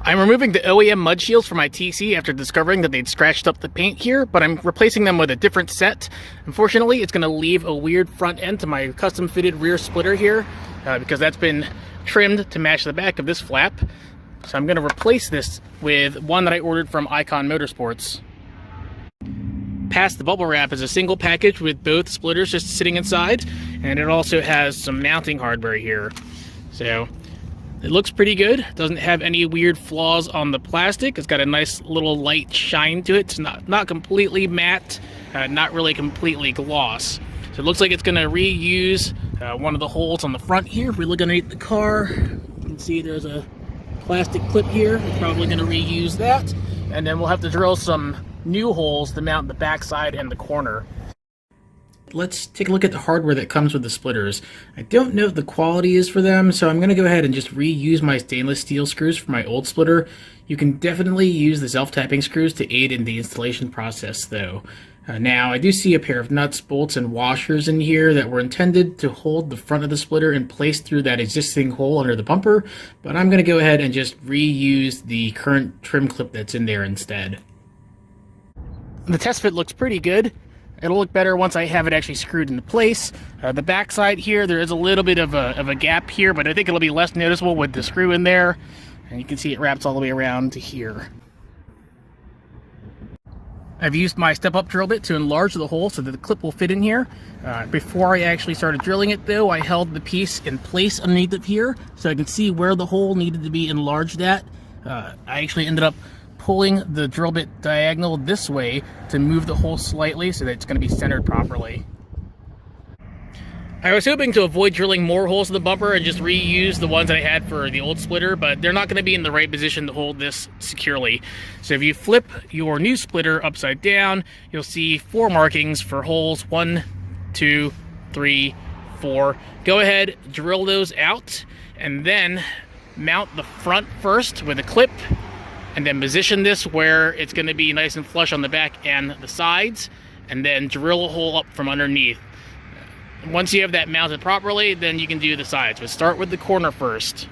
I'm removing the OEM mud shields from my TC after discovering that they'd scratched up the paint here, but I'm replacing them with a different set. Unfortunately, it's going to leave a weird front end to my custom fitted rear splitter here, because that's been trimmed to match the back of this flap. So I'm going to replace this with one that I ordered from Ikon Motorsports. Past the bubble wrap is a single package with both splitters just sitting inside, and it also has some mounting hardware here. So it looks pretty good. Doesn't have any weird flaws on the plastic. It's got a nice little light shine to it. It's not completely matte, not really completely gloss. So it looks like it's going to reuse one of the holes on the front here. If we look underneath the car, you can see there's a plastic clip here. It's probably going to reuse that. And then we'll have to drill some new holes to mount the backside and the corner. Let's take a look at the hardware that comes with the splitters. I don't know if the quality is for them, so I'm going to go ahead and just reuse my stainless steel screws for my old splitter. You can definitely use the self-tapping screws to aid in the installation process, though. Now, I do see a pair of nuts, bolts, and washers in here that were intended to hold the front of the splitter in place through that existing hole under the bumper, but I'm going to go ahead and just reuse the current trim clip that's in there instead. The test fit looks pretty good. It'll look better once I have it actually screwed into place. The back side here, there is a little bit of a gap here, but I think it'll be less noticeable with the screw in there. And you can see it wraps all the way around to here. I've used my step-up drill bit to enlarge the hole so that the clip will fit in here. Before I actually started drilling it, though, I held the piece in place underneath it here so I could see where the hole needed to be enlarged at. I actually ended up pulling the drill bit diagonal this way to move the hole slightly so that it's going to be centered properly. I was hoping to avoid drilling more holes in the bumper and just reuse the ones that I had for the old splitter, but they're not going to be in the right position to hold this securely. So if you flip your new splitter upside down, you'll see 4 markings for holes 1, 2, 3, 4. Go ahead, drill those out, and then mount the front first with a clip, and then position this where it's going to be nice and flush on the back and the sides, and then drill a hole up from underneath. Once you have that mounted properly, then you can do the sides. But start with the corner first.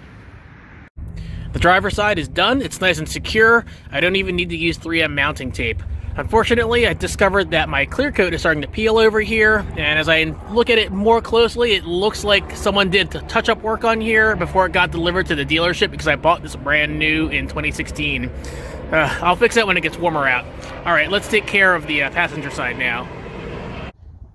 The driver's side is done. It's nice and secure. I don't even need to use 3M mounting tape. Unfortunately, I discovered that my clear coat is starting to peel over here, and as I look at it more closely, it looks like someone did touch-up work on here before it got delivered to the dealership, because I bought this brand new in 2016. I'll fix that when it gets warmer out. All right, let's take care of the passenger side now.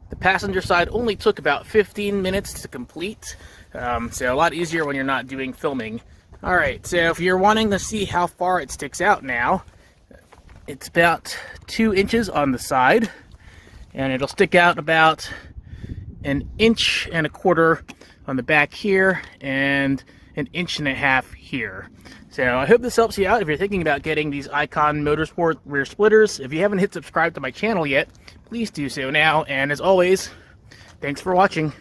The passenger side only took about 15 minutes to complete, so a lot easier when you're not doing filming. All right, so if you're wanting to see how far it sticks out now, it's about 2 inches on the side, and it'll stick out about 1.25 inches on the back here, and 1.5 inches here. So I hope this helps you out if you're thinking about getting these Ikon Motorsport rear splitters. If you haven't hit subscribe to my channel yet, please do so now, and as always, thanks for watching.